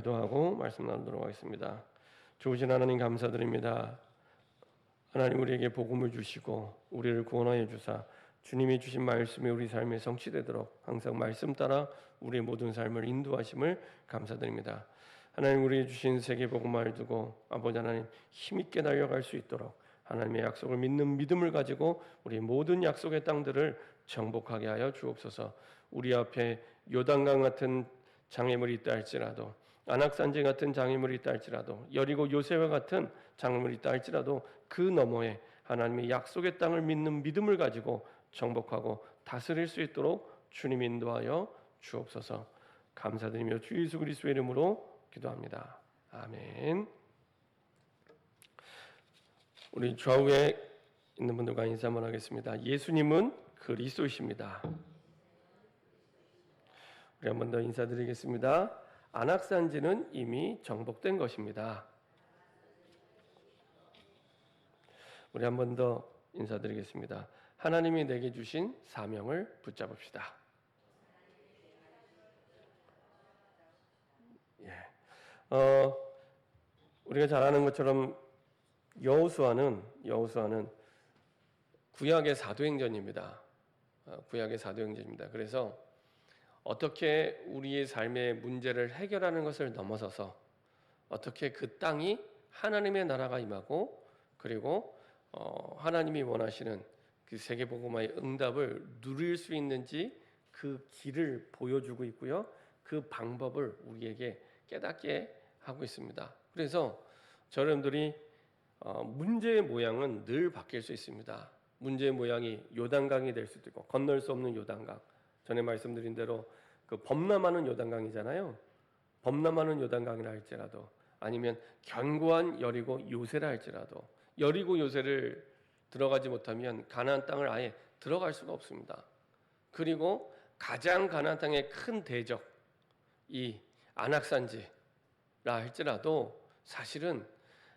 기도하고 말씀 나누도록 하겠습니다. 좋으신 하나님 감사드립니다. 하나님 우리에게 복음을 주시고 우리를 구원하여 주사 주님이 주신 말씀이 우리 삶에 성취되도록 항상 말씀 따라 우리의 모든 삶을 인도하심을 감사드립니다. 하나님 우리에게 주신 세계 복음을 두고 아버지 하나님 힘있게 달려갈 수 있도록 하나님의 약속을 믿는 믿음을 가지고 우리 모든 약속의 땅들을 정복하게 하여 주옵소서. 우리 앞에 요단강 같은 장애물이 있다 할지라도 안악산지 같은 장애물이 있다 할지라도 여리고 요새와 같은 장애물이 있다 할지라도 그 너머에 하나님의 약속의 땅을 믿는 믿음을 가지고 정복하고 다스릴 수 있도록 주님 인도하여 주옵소서. 감사드리며 주 예수 그리스도의 이름으로 기도합니다. 아멘. 우리 좌우에 있는 분들과 인사 한번 하겠습니다. 예수님은 그리스도이십니다. 우리 한 번 더 인사드리겠습니다. 안악산지는 이미 정복된 것입니다. 우리 한 번 더 인사드리겠습니다. 하나님이 내게 주신 사명을 붙잡읍시다. 우리가 잘 아는 것처럼 여호수아는 구약의 사도행전입니다. 구약의 사도행전입니다. 그래서 어떻게 우리의 삶의 문제를 해결하는 것을 넘어서서 어떻게 그 땅이 하나님의 나라가 임하고 그리고 하나님이 원하시는 그 세계복음화의 응답을 누릴 수 있는지 그 길을 보여주고 있고요. 그 방법을 우리에게 깨닫게 하고 있습니다. 그래서 여러분들이 문제의 모양은 늘 바뀔 수 있습니다. 문제의 모양이 요단강이 될 수도 있고 건널 수 없는 요단강. 전에 말씀드린 대로 그 범람하는 요단강이잖아요. 범람하는 요단강이라 할지라도 아니면 견고한 여리고 요새라 할지라도 여리고 요새를 들어가지 못하면 가나안 땅을 아예 들어갈 수가 없습니다. 그리고 가장 가나안 땅의 큰 대적 이 안악산지라 할지라도 사실은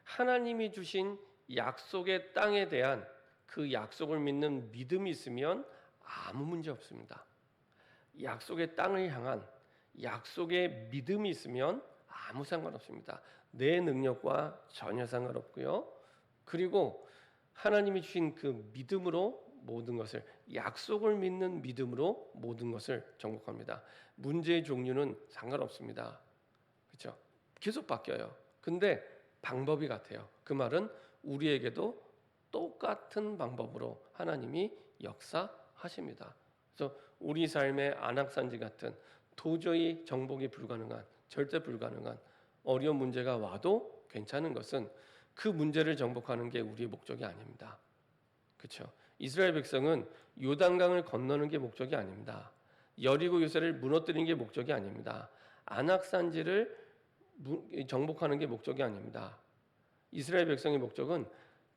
하나님이 주신 약속의 땅에 대한 그 약속을 믿는 믿음이 있으면 아무 문제 없습니다. 약속의 땅을 향한 약속의 믿음이 있으면 아무 상관없습니다. 내 능력과 전혀 상관없고요. 그리고 하나님이 주신 그 믿음으로 모든 것을 약속을 믿는 믿음으로 모든 것을 정복합니다. 문제의 종류는 상관없습니다. 그렇죠? 계속 바뀌어요. 근데 방법이 같아요. 그 말은 우리에게도 똑같은 방법으로 하나님이 역사하십니다. 그래서 우리 삶의 안악산지 같은 도저히 정복이 불가능한 절대 불가능한 어려운 문제가 와도 괜찮은 것은 그 문제를 정복하는 게 우리의 목적이 아닙니다. 그렇죠? 이스라엘 백성은 요단강을 건너는 게 목적이 아닙니다. 여리고 요새를 무너뜨리는 게 목적이 아닙니다. 안악산지를 정복하는 게 목적이 아닙니다. 이스라엘 백성의 목적은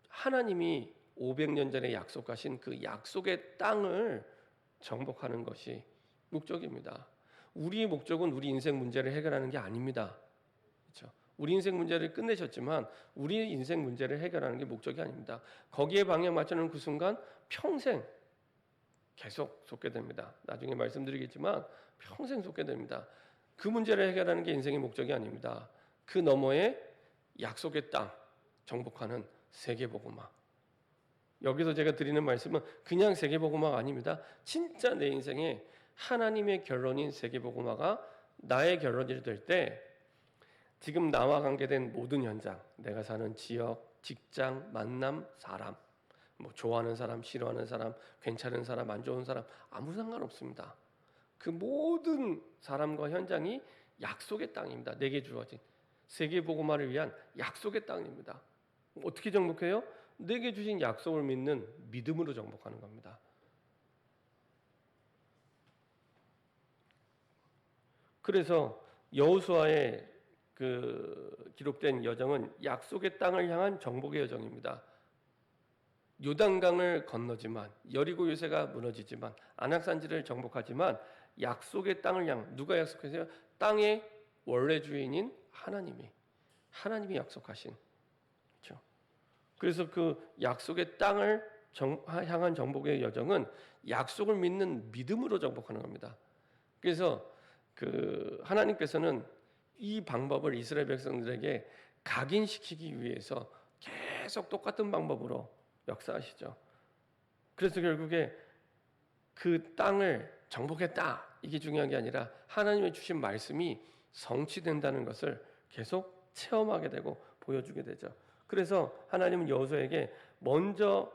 하나님이 500년 전에 약속하신 그 약속의 땅을 정복하는 것이 목적입니다. 우리의 목적은 우리 인생 문제를 해결하는 게 아닙니다. 그렇죠? 우리 인생 문제를 끝내셨지만 우리 인생 문제를 해결하는 게 목적이 아닙니다. 거기에 방향 맞추는 그 순간 평생 계속 쏟게 됩니다. 나중에 말씀드리겠지만 평생 쏟게 됩니다. 그 문제를 해결하는 게 인생의 목적이 아닙니다. 그 너머에 약속의 땅 정복하는 세계복음화. 여기서 제가 드리는 말씀은 그냥 세계복음화가 아닙니다. 진짜 내 인생에 하나님의 결론인 세계복음화가 나의 결론이 될 때 지금 나와 관계된 모든 현장, 내가 사는 지역, 직장, 만남, 사람, 뭐 좋아하는 사람, 싫어하는 사람, 괜찮은 사람, 안 좋은 사람 아무 상관없습니다. 그 모든 사람과 현장이 약속의 땅입니다. 내게 주어진 세계복음화를 위한 약속의 땅입니다. 어떻게 정복해요? 내게 주신 약속을 믿는 믿음으로 정복하는 겁니다. 그래서 여호수아의 그 기록된 여정은 약속의 땅을 향한 정복의 여정입니다. 요단강을 건너지만 여리고 요새가 무너지지만 안악산지를 정복하지만 약속의 땅을 향 누가 약속하세요? 땅의 원래 주인인 하나님이 약속하신 그렇죠. 그래서 그 약속의 땅을 향한 정복의 여정은 약속을 믿는 믿음으로 정복하는 겁니다. 그래서 그 하나님께서는 이 방법을 이스라엘 백성들에게 각인시키기 위해서 계속 똑같은 방법으로 역사하시죠. 그래서 결국에 그 땅을 정복했다, 이게 중요한 게 아니라 하나님의 주신 말씀이 성취된다는 것을 계속 체험하게 되고 보여주게 되죠. 그래서 하나님은 여호수아에게 먼저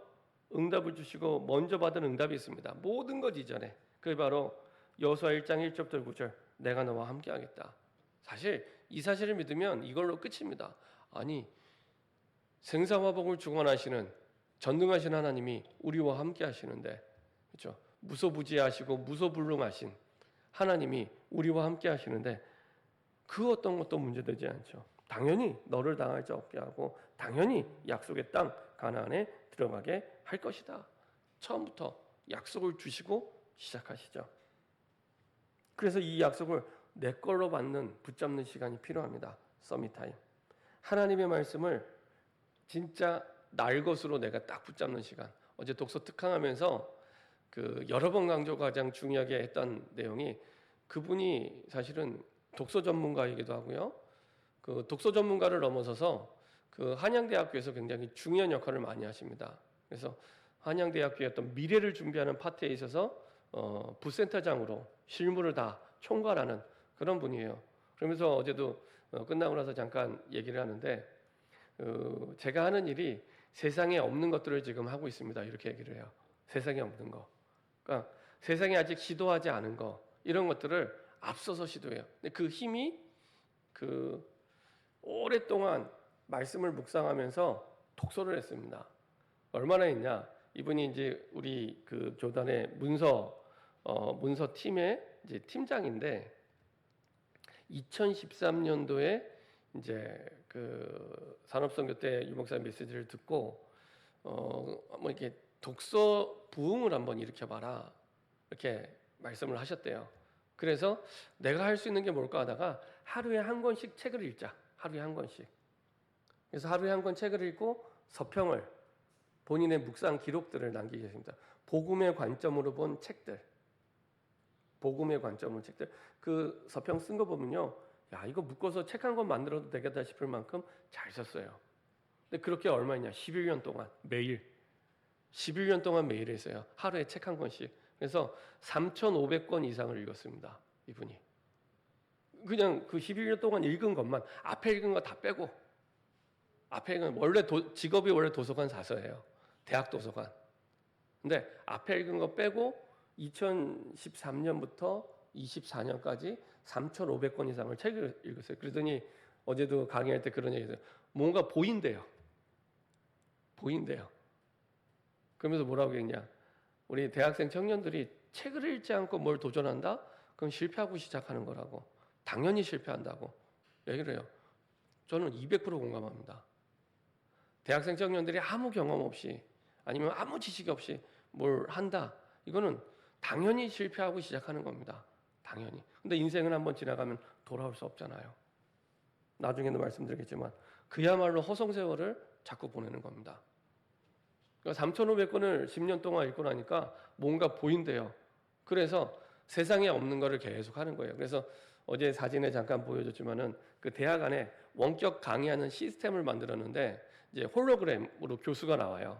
응답을 주시고 먼저 받은 응답이 있습니다. 모든 것 이전에. 그게 바로 여호수아 1장 1절부터 9절, 내가 너와 함께하겠다. 사실 이 사실을 믿으면 이걸로 끝입니다. 아니, 생사화복을 주관하시는 전능하신 하나님이 우리와 함께 하시는데, 그렇죠? 무소부지하시고 무소불능하신 하나님이 우리와 함께 하시는데 그 어떤 것도 문제되지 않죠. 당연히 너를 당할 자 없게 하고 당연히 약속의 땅 가나안에 들어가게 할 것이다. 처음부터 약속을 주시고 시작하시죠. 그래서 이 약속을 내 걸로 받는, 붙잡는 시간이 필요합니다. 서밋타임. 하나님의 말씀을 진짜 날 것으로 내가 딱 붙잡는 시간. 어제 독서 특강하면서 그 여러 번 강조가 가장 중요하게 했던 내용이, 그분이 사실은 독서 전문가이기도 하고요. 그 독서 전문가를 넘어서서 그 한양대학교에서 굉장히 중요한 역할을 많이 하십니다. 그래서 한양대학교의 어떤 미래를 준비하는 파트에 있어서 부센터장으로 실무를 다 총괄하는 그런 분이에요. 그러면서 어제도 끝나고 나서 잠깐 얘기를 하는데, 제가 하는 일이 세상에 없는 것들을 지금 하고 있습니다. 이렇게 얘기를 해요. 세상에 없는 거. 그러니까 세상에 아직 시도하지 않은 거, 이런 것들을 앞서서 시도해요. 근데 그 힘이 그 오랫동안 말씀을 묵상하면서 독서를 했습니다. 얼마나 했냐? 이분이 이제 우리 그 교단의 문서 팀의 이제 팀장인데, 2013년도에 이제 그 산업선교 때 유목사 메시지를 듣고 뭐 이렇게 독서 부흥을 한번 일으켜봐라, 이렇게 말씀을 하셨대요. 그래서 내가 할 수 있는 게 뭘까 하다가 하루에 한 권씩 책을 읽자. 하루에 한 권씩. 그래서 하루에 한 권 책을 읽고 서평을, 본인의 묵상 기록들을 남기게 됩니다. 복음의 관점으로 본 책들. 복음의 관점으로 책들. 그 서평 쓴 거 보면요, 야, 이거 묶어서 책 한 권 만들어도 되겠다 싶을 만큼 잘 썼어요. 근데 그렇게 얼마냐? 11년 동안 매일. 11년 동안 매일 했어요. 하루에 책 한 권씩. 그래서 3,500권 이상을 읽었습니다. 이분이. 그냥 그 11년 동안 읽은 것만, 앞에 읽은 거 다 빼고, 앞에 읽은 원래 직업이 원래 도서관 사서예요. 대학 도서관. 근데 앞에 읽은 거 빼고 2013년부터 24년까지 3,500권 이상을 책을 읽었어요. 그러더니 어제도 강의할 때 그런 얘기했어요. 뭔가 보인대요. 보인대요. 그러면서 뭐라고 했냐? 우리 대학생 청년들이 책을 읽지 않고 뭘 도전한다? 그럼 실패하고 시작하는 거라고. 당연히 실패한다고 얘기를 해요. 저는 200% 공감합니다. 대학생 청년들이 아무 경험 없이, 아니면 아무 지식 없이 뭘 한다, 이거는 당연히 실패하고 시작하는 겁니다. 당연히. 근데 인생은 한번 지나가면 돌아올 수 없잖아요. 나중에도 말씀드리겠지만 그야말로 허송세월을 자꾸 보내는 겁니다. 그러니까 3,500권을 10년 동안 읽고 나니까 뭔가 보인대요. 그래서 세상에 없는 거를 계속 하는 거예요. 그래서 어제 사진에 잠깐 보여줬지만은 그 대학 안에 원격 강의하는 시스템을 만들었는데, 이제 홀로그램으로 교수가 나와요.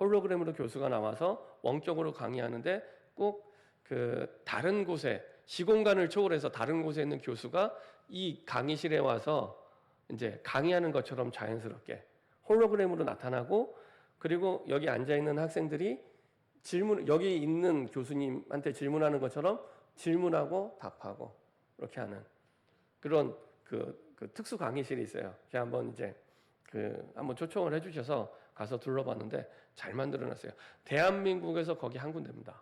홀로그램으로 교수가 나와서 원격으로 강의하는데, 꼭 그 다른 곳에, 시공간을 초월해서 다른 곳에 있는 교수가 이 강의실에 와서 이제 강의하는 것처럼 자연스럽게 홀로그램으로 나타나고, 그리고 여기 앉아 있는 학생들이 여기 있는 교수님한테 질문하는 것처럼 질문하고 답하고 이렇게 하는 그런 그 특수 강의실이 있어요. 제가 한번 이제 한번 초청을 해주셔서 가서 둘러봤는데 잘 만들어놨어요. 대한민국에서 거기 한 군데입니다.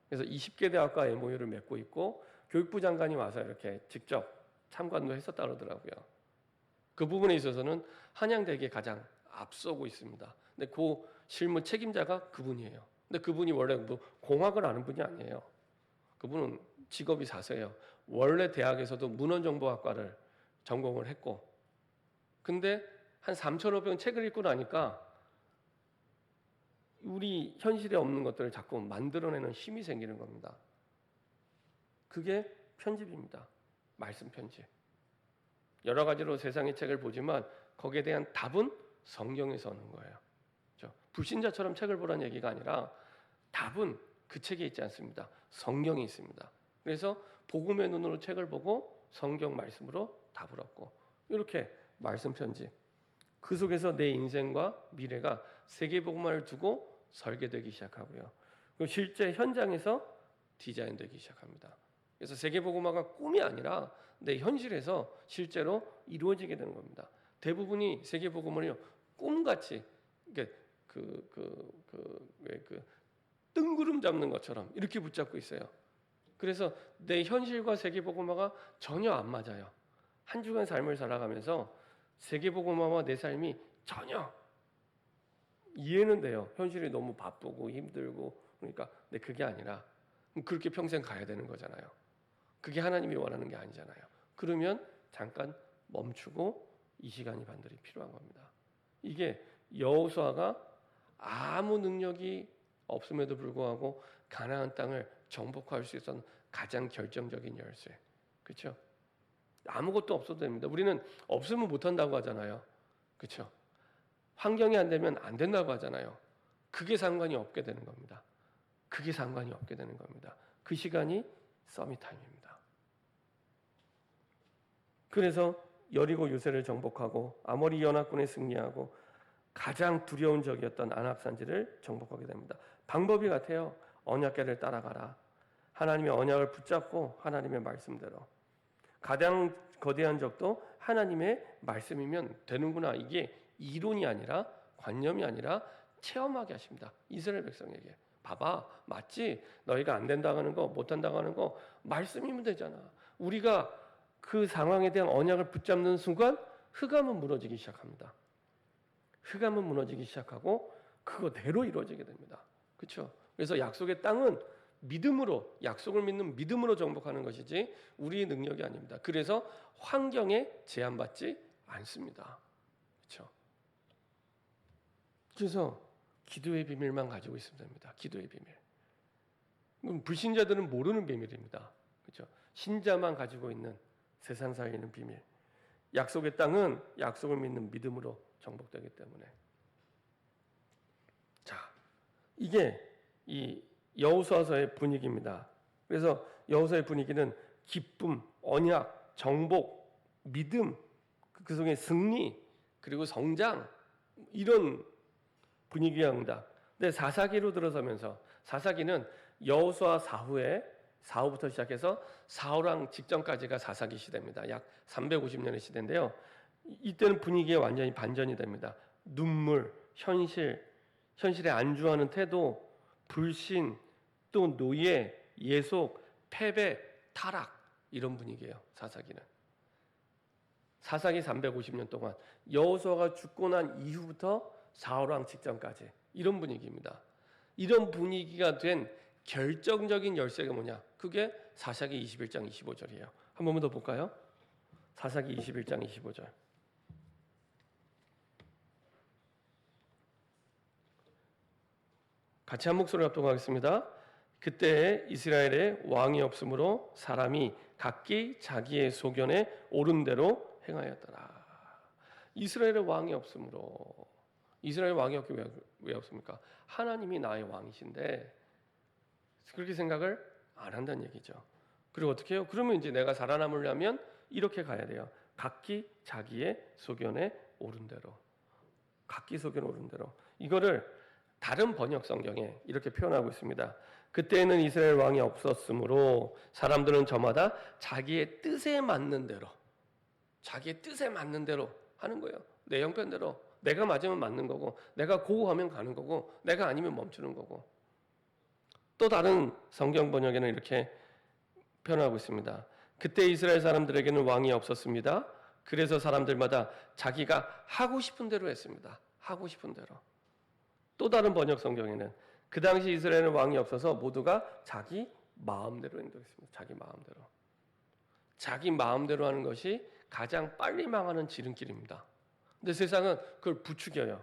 그래서 20개 대학과 MOU를 맺고 있고, 교육부 장관이 와서 이렇게 직접 참관도 했었다 그러더라고요. 그 부분에 있어서는 한양대학이 가장 앞서고 있습니다. 근데 그 실무 책임자가 그분이에요. 근데 그분이 원래 뭐 공학을 아는 분이 아니에요. 그분은 직업이 사서예요. 원래 대학에서도 문헌정보학과를 전공을 했고, 근데 한 3,500권 책을 읽고 나니까 우리 현실에 없는 것들을 자꾸 만들어내는 힘이 생기는 겁니다. 그게 편집입니다. 말씀 편집. 여러 가지로 세상의 책을 보지만 거기에 대한 답은 성경에서 오는 거예요. 그렇죠? 불신자처럼 책을 보라는 얘기가 아니라 답은 그 책에 있지 않습니다. 성경에 있습니다. 그래서 복음의 눈으로 책을 보고 성경 말씀으로 답을 얻고, 이렇게 말씀 편지, 그 속에서 내 인생과 미래가 세계복음화를 두고 설계되기 시작하고요. 그리고 실제 현장에서 디자인되기 시작합니다. 그래서 세계복음화가 꿈이 아니라 내 현실에서 실제로 이루어지게 되는 겁니다. 대부분이 세계복음을 꿈같이, 이게 그 뜬구름 잡는 것처럼 이렇게 붙잡고 있어요. 그래서 내 현실과 세계복음화가 전혀 안 맞아요. 한 주간 삶을 살아가면서 세계복음화와 내 삶이 전혀 이해는 돼요. 현실이 너무 바쁘고 힘들고 그러니까. 근데 그게 아니라 그렇게 평생 가야 되는 거잖아요. 그게 하나님이 원하는 게 아니잖아요. 그러면 잠깐 멈추고 이 시간이 반드시 필요한 겁니다. 이게 여호수아가 아무 능력이 없음에도 불구하고 가나안 땅을 정복할 수 있었던 가장 결정적인 열쇠. 그렇죠? 아무것도 없어도 됩니다. 우리는 없으면 못한다고 하잖아요. 그렇죠? 환경이 안 되면 안 된다고 하잖아요. 그게 상관이 없게 되는 겁니다. 그게 상관이 없게 되는 겁니다. 그 시간이 서밋타임입니다. 그래서 여리고 요새를 정복하고 아모리 연합군에 승리하고 가장 두려운 적이었던 안악산지를 정복하게 됩니다. 방법이 같아요. 언약궤를 따라가라. 하나님의 언약을 붙잡고 하나님의 말씀대로. 가장 거대한 적도 하나님의 말씀이면 되는구나. 이게 이론이 아니라, 관념이 아니라 체험하게 하십니다. 이스라엘 백성에게. 봐봐, 맞지? 너희가 안 된다고 하는 거, 못 한다고 하는 거 말씀이면 되잖아. 우리가 그 상황에 대한 언약을 붙잡는 순간 흑암은 무너지기 시작합니다. 흑암은 무너지기 시작하고 그거대로 이루어지게 됩니다. 그렇죠? 그래서 약속의 땅은 믿음으로, 약속을 믿는 믿음으로 정복하는 것이지 우리의 능력이 아닙니다. 그래서 환경에 제한받지 않습니다. 그렇죠? 그래서 기도의 비밀만 가지고 있으면 됩니다. 기도의 비밀. 불신자들은 모르는 비밀입니다. 그렇죠? 신자만 가지고 있는 세상사에 있는 비밀. 약속의 땅은 약속을 믿는 믿음으로 정복되기 때문에. 자, 이게 이 여호수아서의 분위기입니다. 그래서 여호수아의 분위기는 기쁨, 언약, 정복, 믿음, 그 속에 승리, 그리고 성장, 이런 분위기입니다. 근데 사사기로 들어서면서, 사사기는 여호수아 사후부터 시작해서 사울왕 직전까지가 사사기 시대입니다. 약 350년의 시대인데요. 이때는 분위기에 완전히 반전이 됩니다. 눈물, 현실에 안주하는 태도, 불신, 또 노예, 예속, 패배, 타락, 이런 분위기예요. 사사기는. 사사기 350년 동안 여호수아가 죽고 난 이후부터 사울왕 직전까지 이런 분위기입니다. 이런 분위기가 된 결정적인 열쇠가 뭐냐? 그게 사사기 21장 25절이에요. 한 번만 더 볼까요? 사사기 21장 25절. 같이 한 목소리로 합독하겠습니다. 그때 이스라엘에 왕이 없으므로 사람이 각기 자기의 소견에 옳은 대로 행하였더라. 이스라엘에 왕이 없으므로. 이스라엘 왕이 없기 왜 없습니까? 하나님이 나의 왕이신데 그렇게 생각을 안 한다는 얘기죠. 그리고 어떻게 해요? 그러면 이제 내가 살아남으려면 이렇게 가야 돼요. 각기 자기의 소견에 옳은 대로. 각기 소견에 옳은 대로. 이거를 다른 번역 성경에 이렇게 표현하고 있습니다. 그때는 이스라엘 왕이 없었으므로 사람들은 저마다 자기의 뜻에 맞는 대로, 자기의 뜻에 맞는 대로 하는 거예요. 내 형편대로. 내가 맞으면 맞는 거고, 내가 고하면 가는 거고, 내가 아니면 멈추는 거고. 또 다른 성경 번역에는 이렇게 표현하고 있습니다. 그때 이스라엘 사람들에게는 왕이 없었습니다. 그래서 사람들마다 자기가 하고 싶은 대로 했습니다. 하고 싶은 대로. 또 다른 번역 성경에는 그 당시 이스라엘은 왕이 없어서 모두가 자기 마음대로 행동했습니다. 자기 마음대로. 자기 마음대로 하는 것이 가장 빨리 망하는 지름길입니다. 근데 세상은 그걸 부추겨요.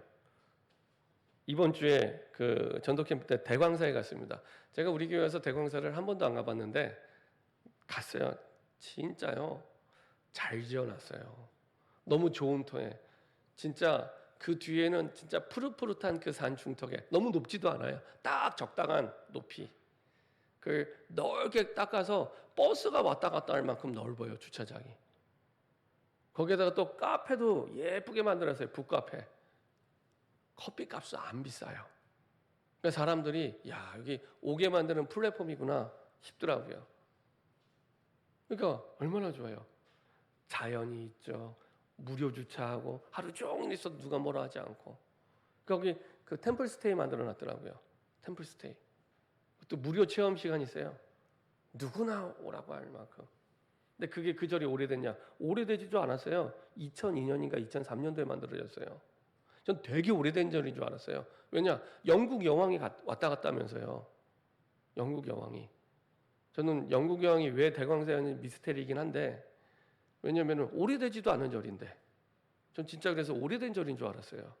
이번 주에 그 전도 캠프 때 대광사에 갔습니다. 제가 우리 교회에서 대광사를 한 번도 안 가봤는데 갔어요. 진짜요. 잘 지어놨어요. 너무 좋은 터에. 진짜 그 뒤에는 진짜 푸릇푸릇한 그 산 중턱에 너무 높지도 않아요. 딱 적당한 높이. 그 넓게 닦아서 버스가 왔다 갔다 할 만큼 넓어요, 주차장이. 거기에다가 또 카페도 예쁘게 만들었어요. 북카페. 커피값은 안 비싸요. 그러니까 사람들이 야, 여기 오게 만드는 플랫폼이구나 싶더라고요. 그러니까 얼마나 좋아요. 자연이 있죠. 무료 주차하고 하루 종일 있어도 누가 뭐라 하지 않고. 거기 그 템플스테이 만들어 놨더라고요. 템플스테이. 또 무료 체험 시간 있어요. 누구나 오라고 할 만큼. 근데 그게 그 절이 오래됐냐? 오래되지도 않았어요. 2002년인가 2003년도에 만들어졌어요. 전 되게 오래된 절인 줄 알았어요. 왜냐? 영국 여왕이 왔다 갔다 하면서요. 영국 여왕이. 저는 영국 여왕이 왜 대광사였는지 미스테리이긴 한데, 왜냐하면 오래되지도 않은 절인데, 전 진짜 그래서 오래된 절인 줄 알았어요.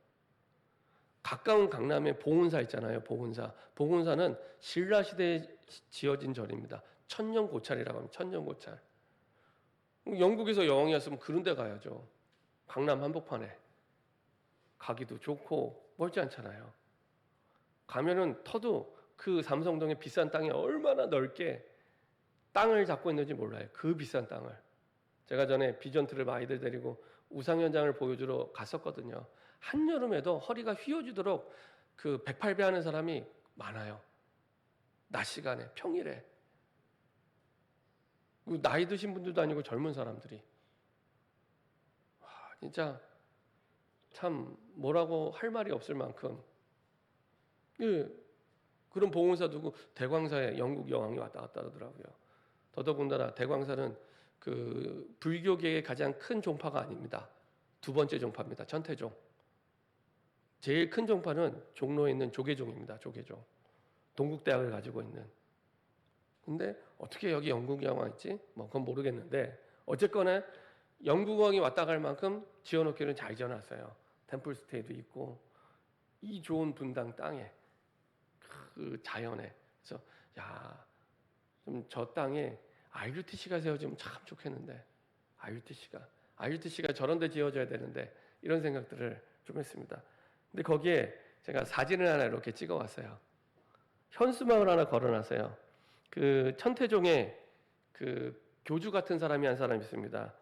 가까운 강남에 봉은사 있잖아요. 봉은사. 봉은사는 신라 시대에 지어진 절입니다. 천년고찰이라고 합니다. 천년고찰. 영국에서 여왕이었으면 그런 데 가야죠. 강남 한복판에. 가기도 좋고 멀지 않잖아요. 가면은 터도 그 삼성동의 비싼 땅이 얼마나 넓게 땅을 잡고 있는지 몰라요. 그 비싼 땅을. 제가 전에 비전트를 아이들 데리고 우상 현장을 보여주러 갔었거든요. 한여름에도 허리가 휘어지도록 그 108배 하는 사람이 많아요. 낮 시간에 평일에. 나이 드신 분들도 아니고 젊은 사람들이. 와, 진짜 참 뭐라고 할 말이 없을 만큼. 예, 그런 봉은사 두고 대광사에 영국 여왕이 왔다 갔다 하더라고요. 더더군다나 대광사는 그 불교계의 가장 큰 종파가 아닙니다. 두 번째 종파입니다. 천태종. 제일 큰 종파는 종로에 있는 조계종입니다. 조계종. 동국대학을 가지고 있는. 근데 어떻게 여기 영국 여왕 있지? 뭐 그건 모르겠는데 어쨌거나 영국 왕이 왔다 갈 만큼 지어놓기는 잘 지어놨어요. 템플스테이도 있고 이 좋은 분당 땅에 그 자연에. 그래서 야, 좀 저 땅에 IUTC가 세워지면 참 좋겠는데 IUTC가 저런 데 지어져야 되는데 이런 생각들을 좀 했습니다. 근데 거기에 제가 사진을 하나 이렇게 찍어 왔어요. 현수막을 하나 걸어놨어요. 그 천태종의 그 교주 같은 사람이 한 사람이 있습니다.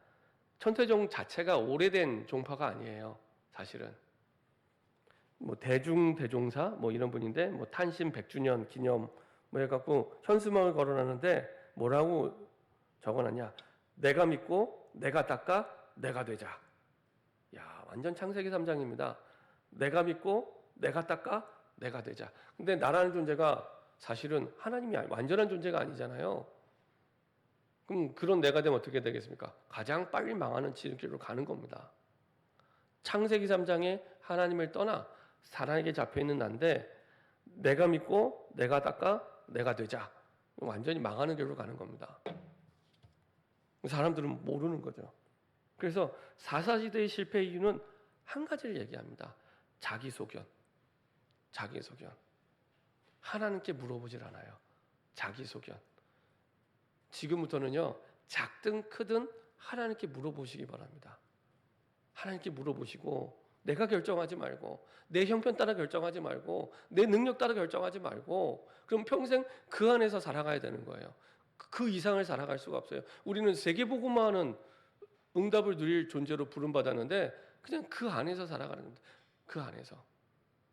천태종 자체가 오래된 종파가 아니에요. 사실은 뭐 대중대종사 뭐 이런 분인데 뭐 탄신 100주년 기념 뭐 해갖고 현수막을 걸어놨는데 뭐라고 적어놨냐? 내가 믿고 내가 닦아 내가 되자. 야, 완전 창세기 3장입니다. 내가 믿고 내가 닦아 내가 되자. 근데 나라는 존재가 사실은 하나님이 완전한 존재가 아니잖아요. 그럼 그런 내가 되면 어떻게 되겠습니까? 가장 빨리 망하는 지름길로 가는 겁니다. 창세기 3장에 하나님을 떠나 사람에게 잡혀있는 난데 내가 믿고 내가 닦아 내가 되자. 완전히 망하는 길로 가는 겁니다. 사람들은 모르는 거죠. 그래서 4사시대의 실패 이유는 한 가지를 얘기합니다. 자기소견. 하나님께 물어보질 않아요. 자기소견. 지금부터는요, 작든 크든 하나님께 물어보시기 바랍니다. 하나님께 물어보시고 내가 결정하지 말고 내 형편 따라 결정하지 말고 내 능력 따라 결정하지 말고 그럼 평생 그 안에서 살아가야 되는 거예요. 그 이상을 살아갈 수가 없어요. 우리는 세계복음화하는 응답을 누릴 존재로 부름받았는데 그냥 그 안에서 살아가는 겁니다. 그 안에서.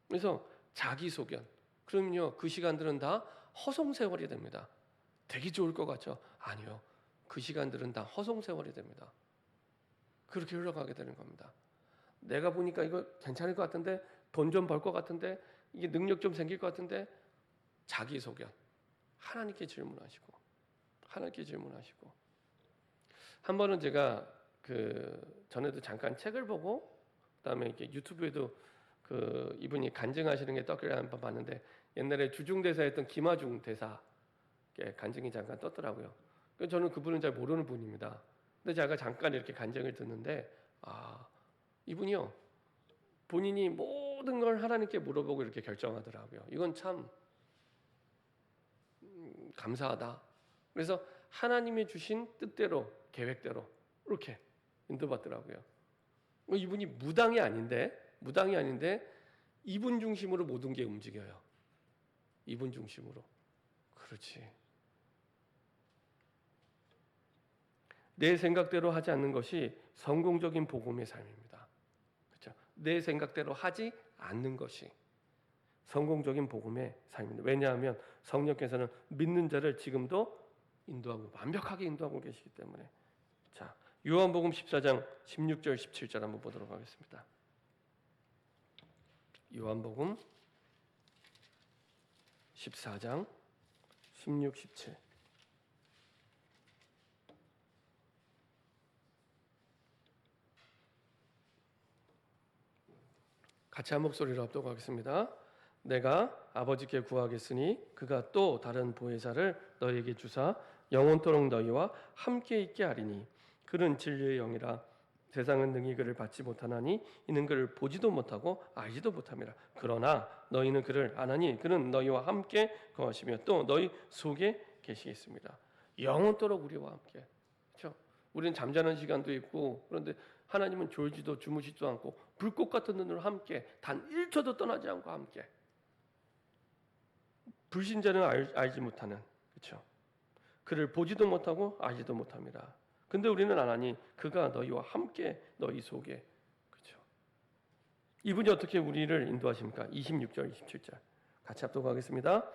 그래서 자기소견. 그러면요, 그 시간들은 다 허송세월이 됩니다. 되게 좋을 것 같죠? 아니요. 그 시간들은 다 허송세월이 됩니다. 그렇게 흘러가게 되는 겁니다. 내가 보니까 이거 괜찮을 것 같은데, 돈 좀 벌 것 같은데, 이게 능력 좀 생길 것 같은데, 자기소견. 하나님께 질문하시고. 한 번은 제가 그 전에도 잠깐 책을 보고, 그다음에 이렇게 유튜브에도 그 이분이 간증하시는 게 떴길래 한번 봤는데, 옛날에 주중대사였던 김하중 대사 간증이 잠깐 떴더라고요. 저는 그분은 잘 모르는 분입니다. 근데 제가 잠깐 이렇게 간증을 듣는데, 이분이요, 본인이 모든 걸 하나님께 물어보고 이렇게 결정하더라고요. 이건 참 감사하다. 그래서 하나님이 주신 뜻대로, 계획대로 이렇게 인도받더라고요. 이분이 무당이 아닌데 이분 중심으로 모든 게 움직여요. 이분 중심으로. 그렇지. 내 생각대로 하지 않는 것이 성공적인 복음의 삶입니다. 그렇죠? 내 생각대로 하지 않는 것이 성공적인 복음의 삶입니다. 왜냐하면 성령께서는 믿는 자를 지금도 인도하고 완벽하게 인도하고 계시기 때문에. 자, 요한복음 14장 16절 17절 한번 보도록 하겠습니다. 요한복음 14장 16, 17. 같이 한 목소리로 합독하겠습니다. 내가 아버지께 구하겠으니 그가 또 다른 보혜사를 너희에게 주사 영원토록 너희와 함께 있게 하리니 그는 진리의 영이라 세상은 능히 그를 받지 못하나니 이는 그를 보지도 못하고 알지도 못함이라. 그러나 너희는 그를 아나니 그는 너희와 함께 거하시며 또 너희 속에 계시겠습니다. 영원토록 우리와 함께. 그렇죠? 우리는 잠자는 시간도 있고 그런데 하나님은 졸지도 주무시지도 않고 불꽃 같은 눈으로 함께 단 1초도 떠나지 않고 함께. 불신자는 알지 못하는, 그렇죠? 그를 보지도 못하고 알지도 못합니다. 근데 우리는 아나니 그가 너희와 함께 너희 속에, 그렇죠? 이분이 어떻게 우리를 인도하십니까? 26절 27절 같이 합독하겠습니다.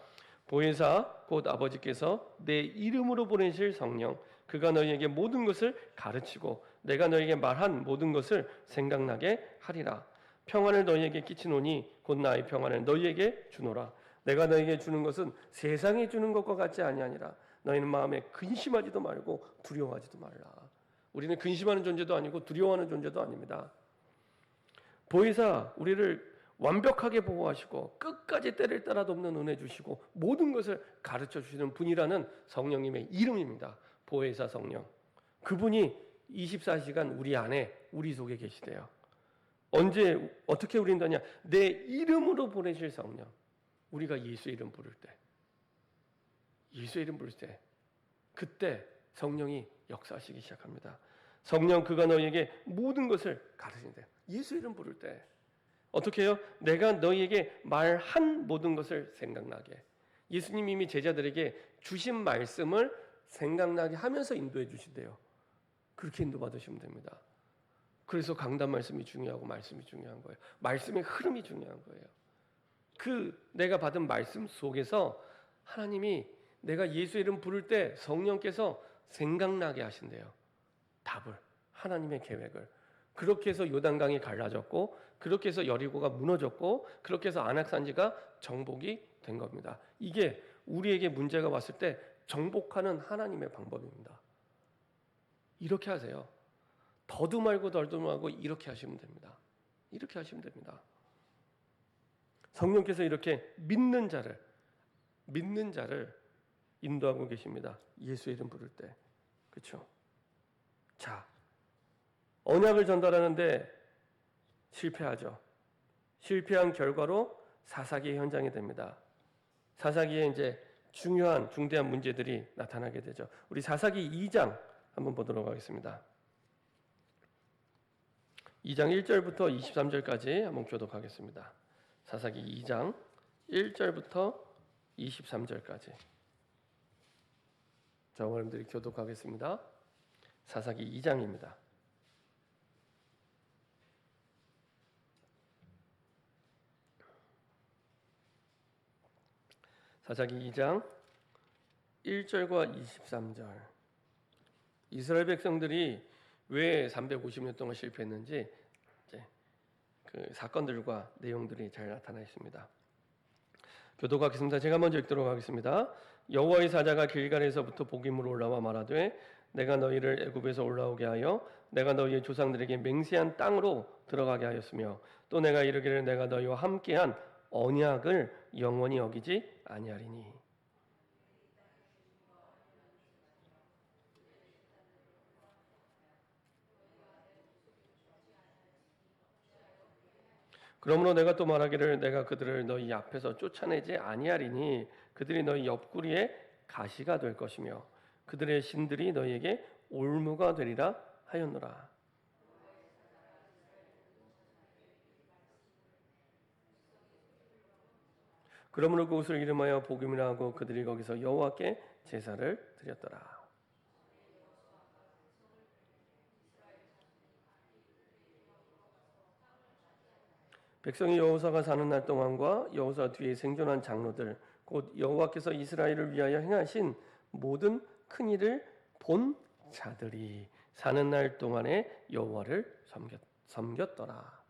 보혜사 곧 아버지께서 내 이름으로 보내실 성령 그가 너희에게 모든 것을 가르치고 내가 너희에게 말한 모든 것을 생각나게 하리라. 평안을 너희에게 끼치노니 곧 나의 평안을 너희에게 주노라. 내가 너희에게 주는 것은 세상이 주는 것과 같지 아니하니라. 너희는 마음에 근심하지도 말고 두려워하지도 말라. 우리는 근심하는 존재도 아니고 두려워하는 존재도 아닙니다. 보혜사 우리를 완벽하게 보호하시고 끝까지 때를 따라 돕는 은혜 주시고 모든 것을 가르쳐 주시는 분이라는 성령님의 이름입니다. 보혜사 성령. 그분이 24시간 우리 안에 우리 속에 계시대요. 언제 어떻게 우리 인도하냐? 내 이름으로 보내실 성령. 우리가 예수 이름 부를 때, 예수 이름 부를 때 그때 성령이 역사하시기 시작합니다. 성령 그가 너희에게 모든 것을 가르치는데 예수 이름 부를 때 어떻게 해요? 내가 너희에게 말한 모든 것을 생각나게. 예수님이 이미 제자들에게 주신 말씀을 생각나게 하면서 인도해 주신대요. 그렇게 인도받으시면 됩니다. 그래서 강단 말씀이 중요하고 말씀이 중요한 거예요. 말씀의 흐름이 중요한 거예요. 그 내가 받은 말씀 속에서 하나님이 내가 예수 이름 부를 때 성령께서 생각나게 하신대요. 답을, 하나님의 계획을. 그렇게 해서 요단강이 갈라졌고 그렇게 해서 여리고가 무너졌고 그렇게 해서 안악산지가 정복이 된 겁니다. 이게 우리에게 문제가 왔을 때 정복하는 하나님의 방법입니다. 이렇게 하세요. 더도 말고 덜도 말고 이렇게 하시면 됩니다. 이렇게 하시면 됩니다. 성령께서 이렇게 믿는 자를 인도하고 계십니다. 예수 이름 부를 때. 그렇죠? 자, 언약을 전달하는데 실패하죠. 실패한 결과로 사사기의 현장이 됩니다. 사사기에 이제 중요한 중대한 문제들이 나타나게 되죠. 우리 사사기 2장 한번 보도록 하겠습니다. 2장 1절부터 23절까지 한번 교독하겠습니다. 사사기 2장 1절부터 23절까지 여러분들이 교독하겠습니다. 사사기 2장입니다. 사사기 2장 1절과 23절. 이스라엘 백성들이 왜 350년 동안 실패했는지 이제 그 사건들과 내용들이 잘 나타나 있습니다. 교독하겠습니다. 제가 먼저 읽도록 하겠습니다. 여호와의 사자가 길갈에서부터 복임으로 올라와 말하되 내가 너희를 애굽에서 올라오게 하여 내가 너희의 조상들에게 맹세한 땅으로 들어가게 하였으며 또 내가 이르기를 내가 너희와 함께한 언약을 영원히 어기지 아니하리니. 그러므로 내가 또 말하기를 내가 그들을 너희 앞에서 쫓아내지 아니하리니 그들이 너희 옆구리에 가시가 될 것이며 그들의 신들이 너희에게 올무가 되리라 하였노라. 그러므로 그곳을 이름하여 복음이라 하고 그들이 거기서 여호와께 제사를 드렸더라. 백성이 여호사가 사는 날 동안과 여호사 뒤에 생존한 장로들 곧 여호와께서 이스라엘을 위하여 행하신 모든 큰 일을 본 자들이 사는 날 동안에 여호와를 섬겼더라.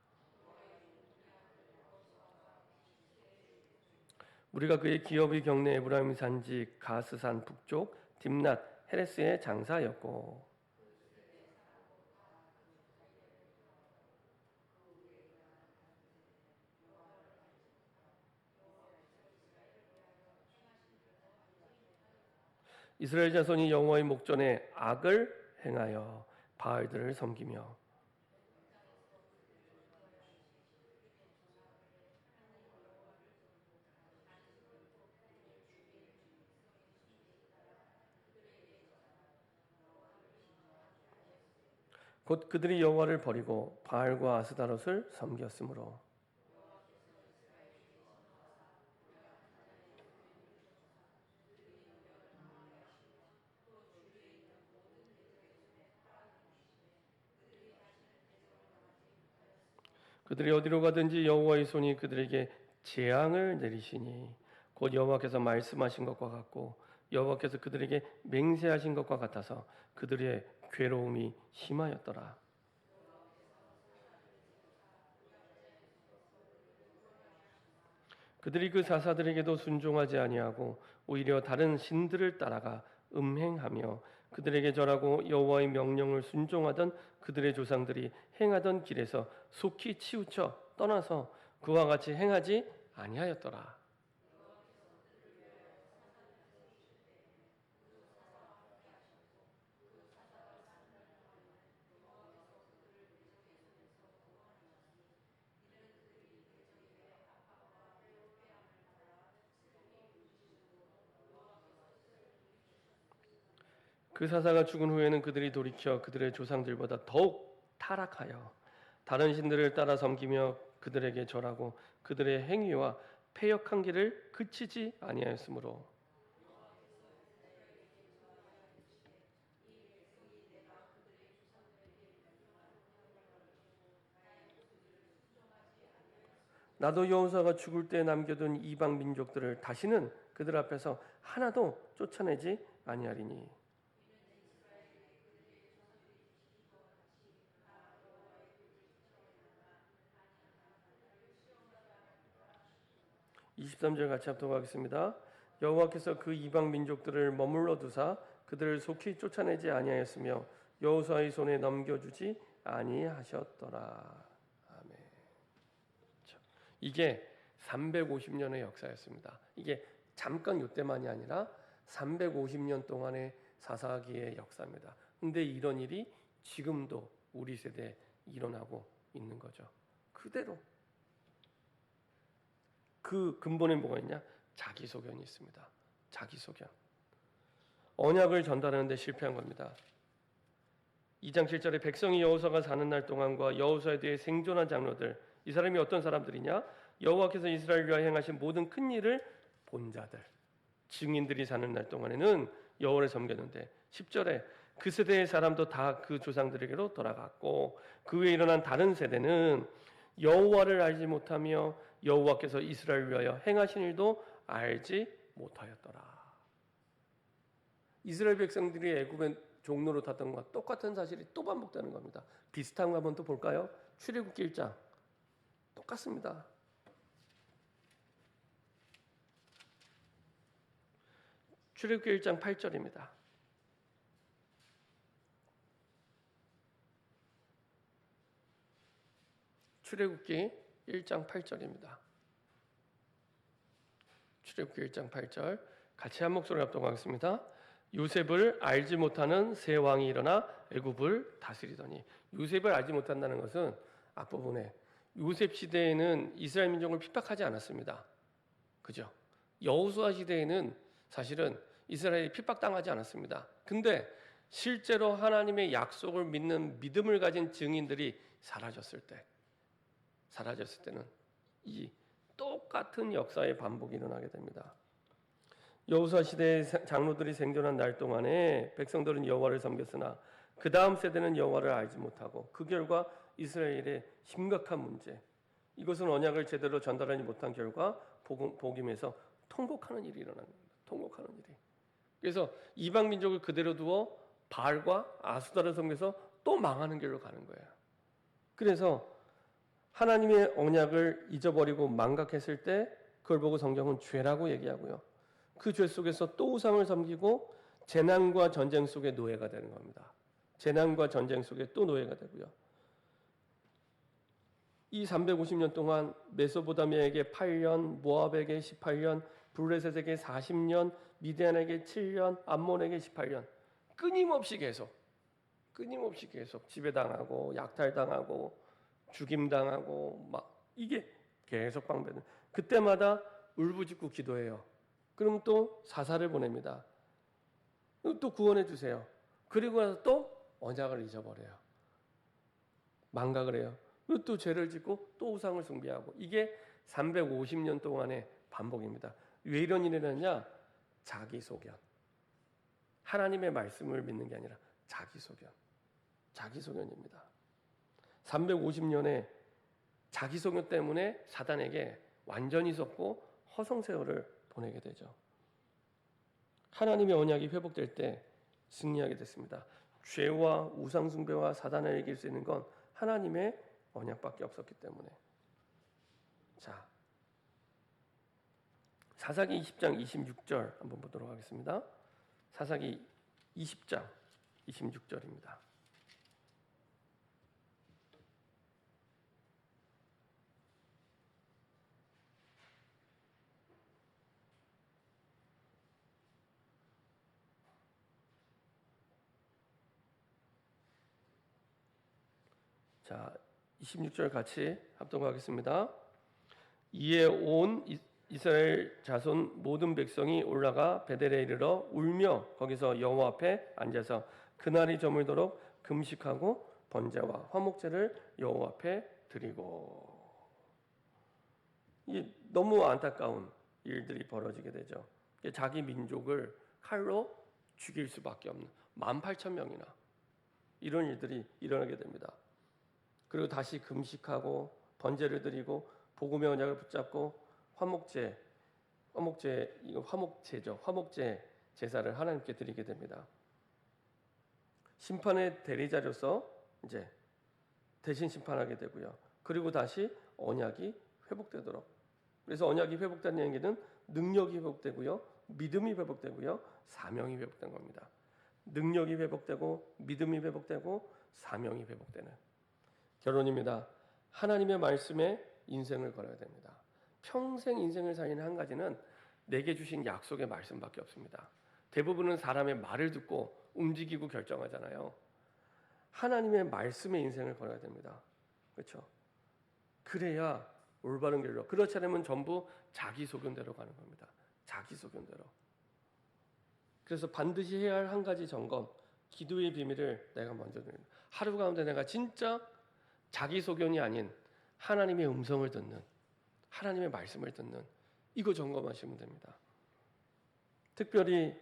우리가 그의 기업이 경내 에브라임 산지 가스산 북쪽 딥낫 헤레스의 장사였고 이스라엘 자손이 여호와의 목전에 악을 행하여 바알들을 섬기며 곧 그들이 여호와를 버리고 바알과 아스다롯을 섬겼으므로 그들이 어디로 가든지 여호와의 손이 그들에게 재앙을 내리시니 곧 여호와께서 말씀하신 것과 같고 여호와께서 그들에게 맹세하신 것과 같아서 그들의 괴로움이 심하였더라. 그들이 그 사사들에게도 순종하지 아니하고 오히려 다른 신들을 따라가 음행하며 그들에게 절하고 여호와의 명령을 순종하던 그들의 조상들이 행하던 길에서 속히 치우쳐 떠나서 그와 같이 행하지 아니하였더라. 그 사사가 죽은 후에는 그들이 돌이켜 그들의 조상들보다 더욱 타락하여 다른 신들을 따라 섬기며 그들에게 절하고 그들의 행위와 패역한 길을 그치지 아니하였으므로 나도 여호사가 죽을 때 남겨둔 이방 민족들을 다시는 그들 앞에서 하나도 쫓아내지 아니하리니 23절 같이 합독하겠습니다. 여호와께서 그 이방 민족들을 머물러 두사 그들을 속히 쫓아내지 아니하였으며 여호수아의 손에 넘겨주지 아니하셨더라. 아멘. 이게 350년의 역사였습니다. 이게 잠깐 이때만이 아니라 350년 동안의 사사기의 역사입니다. 근데 이런 일이 지금도 우리 세대에 일어나고 있는 거죠. 그대로. 그 근본에 뭐가 있냐? 자기소견이 있습니다. 자기소견. 언약을 전달하는데 실패한 겁니다. 2장 7절에 백성이 여호수아가 사는 날 동안과 여호수아에 대해 생존한 장로들, 이 사람이 어떤 사람들이냐? 여호와께서 이스라엘 위하여 행하신 모든 큰 일을 본 자들, 증인들이 사는 날 동안에는 여호와를 섬겼는데 10절에 그 세대의 사람도 다 그 조상들에게로 돌아갔고 그 후에 일어난 다른 세대는 여호와를 알지 못하며 여호와께서 이스라엘 위하여 행하신 일도 알지 못하였더라. 이스라엘 백성들이 애굽의 종로로 탔던 것과 똑같은 사실이 또 반복되는 겁니다. 비슷한 거 한번 또 볼까요? 출애굽기 1장 똑같습니다. 출애굽기 1장 8절입니다. 출애굽기 1장 8절입니다. 출애굽기 1장 8절 같이 한 목소리로 합독하겠습니다. 요셉을 알지 못하는 세 왕이 일어나 애굽을 다스리더니 요셉을 알지 못한다는 것은 앞부분에 요셉 시대에는 이스라엘 민족을 핍박하지 않았습니다. 그죠? 여호수아 시대에는 사실은 이스라엘이 핍박당하지 않았습니다. 근데 실제로 하나님의 약속을 믿는 믿음을 가진 증인들이 사라졌을 때는 이 똑같은 역사의 반복이 일어나게 됩니다. 여호수아 시대의 장로들이 생존한 날 동안에 백성들은 여호와를 섬겼으나 그 다음 세대는 여호와를 알지 못하고 그 결과 이스라엘의 심각한 문제, 이것은 언약을 제대로 전달하지 못한 결과 복임에서 통곡하는 일이 일어납니다. 통곡하는 일이. 그래서 이방 민족을 그대로 두어 바알과 아수다를 섬겨서 또 망하는 길로 가는 거예요. 그래서 하나님의 언약을 잊어버리고 망각했을 때 그걸 보고 성경은 죄라고 얘기하고요. 그 죄 속에서 또 우상을 섬기고 재난과 전쟁 속에 노예가 되는 겁니다. 재난과 전쟁 속에 또 노예가 되고요. 이 350년 동안 메소포타미아에게 8년, 모압에게 18년, 블레셋에게 40년, 미디안에게 7년, 암몬에게 18년 끊임없이 계속 지배당하고 약탈당하고 죽임당하고 막 이게 계속 방배는 그때마다 울부짖고 기도해요. 그럼 또 사사를 보냅니다. 또 구원해 주세요. 그리고 나서 또 언약을 잊어버려요. 망각을 해요. 그리고 또 죄를 짓고 또 우상을 숭배하고 이게 350년 동안의 반복입니다. 왜 이런 일이 일어나냐? 자기소견. 하나님의 말씀을 믿는 게 아니라 자기소견입니다. 350년의 자기소견 때문에 사단에게 완전히 속고 허송세월을 보내게 되죠. 하나님의 언약이 회복될 때 승리하게 됐습니다. 죄와 우상숭배와 사단을 이길 수 있는 건 하나님의 언약밖에 없었기 때문에. 자, 사사기 20장 26절 한번 보도록 하겠습니다. 사사기 20장 26절입니다. 자, 26절 같이 합독하겠습니다. 이에 온 이스라엘 자손 모든 백성이 올라가 베델에 이르러 울며 거기서 여호와 앞에 앉아서 그날이 저물도록 금식하고 번제와 화목제를 여호와 앞에 드리고. 이 너무 안타까운 일들이 벌어지게 되죠. 자기 민족을 칼로 죽일 수밖에 없는 18,000명이나 이런 일들이 일어나게 됩니다. 그리고 다시 금식하고 번제를 드리고 복음의 언약을 붙잡고 화목제죠. 화목제 제사를 하나님께 드리게 됩니다. 심판의 대리자로서 이제 대신 심판하게 되고요. 그리고 다시 언약이 회복되도록. 그래서 언약이 회복되는 얘기는 능력이 회복되고요, 믿음이 회복되고요, 사명이 회복된 겁니다. 능력이 회복되고 믿음이 회복되고 사명이 회복되는 결론입니다. 하나님의 말씀에 인생을 걸어야 됩니다. 평생 인생을 살리는 한 가지는 내게 주신 약속의 말씀밖에 없습니다. 대부분은 사람의 말을 듣고 움직이고 결정하잖아요. 하나님의 말씀에 인생을 걸어야 됩니다. 그렇죠? 그래야 올바른 길로. 그렇지 않으면 전부 자기 소견대로 가는 겁니다. 자기 소견대로. 그래서 반드시 해야 할 한 가지 점검, 기도의 비밀을 내가 먼저 드립니다. 하루 가운데 내가 진짜 자기 소견이 아닌 하나님의 음성을 듣는, 하나님의 말씀을 듣는, 이거 점검하시면 됩니다. 특별히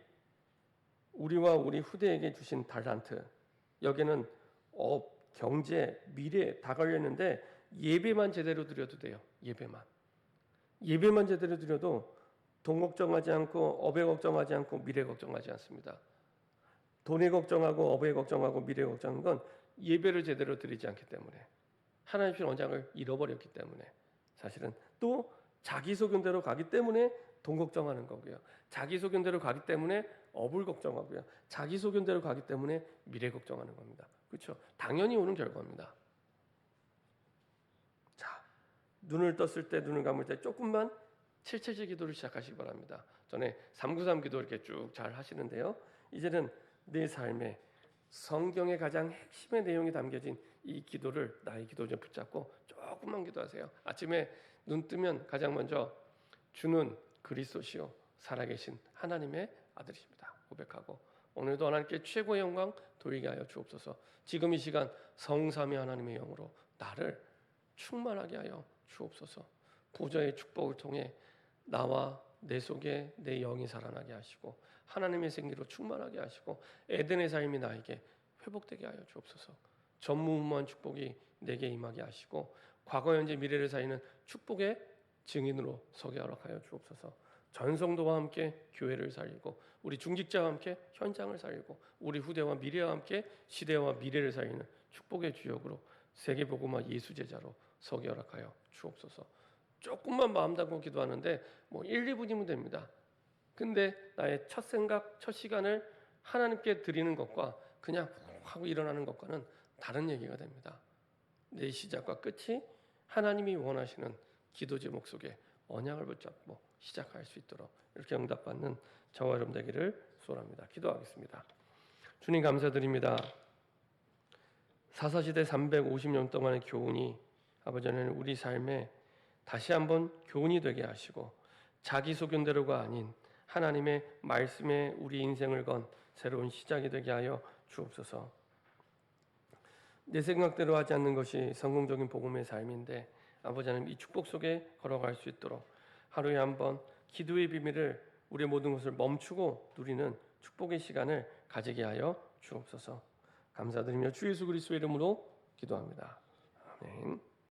우리와 우리 후대에게 주신 달란트, 여기는 업, 경제, 미래 다 걸렸는데 예배만 제대로 드려도 돼요. 예배만 제대로 드려도 돈 걱정하지 않고 업에 걱정하지 않고 미래 걱정하지 않습니다. 돈에 걱정하고 업에 걱정하고 미래 걱정하는 건 예배를 제대로 드리지 않기 때문에, 하나님의 언약을 잃어버렸기 때문에, 사실은 또 자기 소견대로 가기 때문에 돈 걱정하는 거고요. 자기 소견대로 가기 때문에 업을 걱정하고요. 자기 소견대로 가기 때문에 미래 걱정하는 겁니다. 그렇죠? 당연히 오는 결과입니다. 자, 눈을 떴을 때, 눈을 감을 때 조금만 777 기도를 시작하시기 바랍니다. 전에 393 기도 이렇게 쭉 잘 하시는데요. 이제는 내 삶에 성경의 가장 핵심의 내용이 담겨진 이 기도를, 나의 기도 좀 붙잡고 조금만 기도하세요. 아침에 눈 뜨면 가장 먼저 주는 그리스도시요 살아계신 하나님의 아들이십니다 고백하고, 오늘도 하나님께 최고의 영광 돌리게 하여 주옵소서. 지금 이 시간 성삼위 하나님의 영으로 나를 충만하게 하여 주옵소서. 보좌의 축복을 통해 나와 내 속에 내 영이 살아나게 하시고 하나님의 생기로 충만하게 하시고 에덴의 삶이 나에게 회복되게 하여 주옵소서. 전무후무한 축복이 내게 임하게 하시고 과거 현재 미래를 살리는 축복의 증인으로 서게 허락하여 주옵소서. 전 성도와 함께 교회를 살리고 우리 중직자와 함께 현장을 살리고 우리 후대와 미래와 함께 시대와 미래를 살리는 축복의 주역으로 세계복음화 예수제자로 서게 허락하여 주옵소서. 조금만 마음 담고 기도하는데 뭐 1, 2분이면 됩니다. 근데 나의 첫 생각, 첫 시간을 하나님께 드리는 것과 그냥 하고 일어나는 것과는 다른 얘기가 됩니다. 내 시작과 끝이 하나님이 원하시는 기도 제목 속에 언약을 붙잡고 시작할 수 있도록 이렇게 응답받는 저와 여러분 되기를 소원합니다. 기도하겠습니다. 주님 감사드립니다. 사사시대 350년 동안의 교훈이 아버지 하나님 우리 삶에 다시 한번 교훈이 되게 하시고 자기 소견대로가 아닌 하나님의 말씀에 우리 인생을 건 새로운 시작이 되게 하여 주옵소서. 내 생각대로 하지 않는 것이 성공적인 복음의 삶인데 아버지 하나님 이 축복 속에 걸어갈 수 있도록 하루에 한번 기도의 비밀을 우리의 모든 것을 멈추고 누리는 축복의 시간을 가지게 하여 주옵소서. 감사드리며 주 예수 그리스도의 이름으로 기도합니다. 아멘.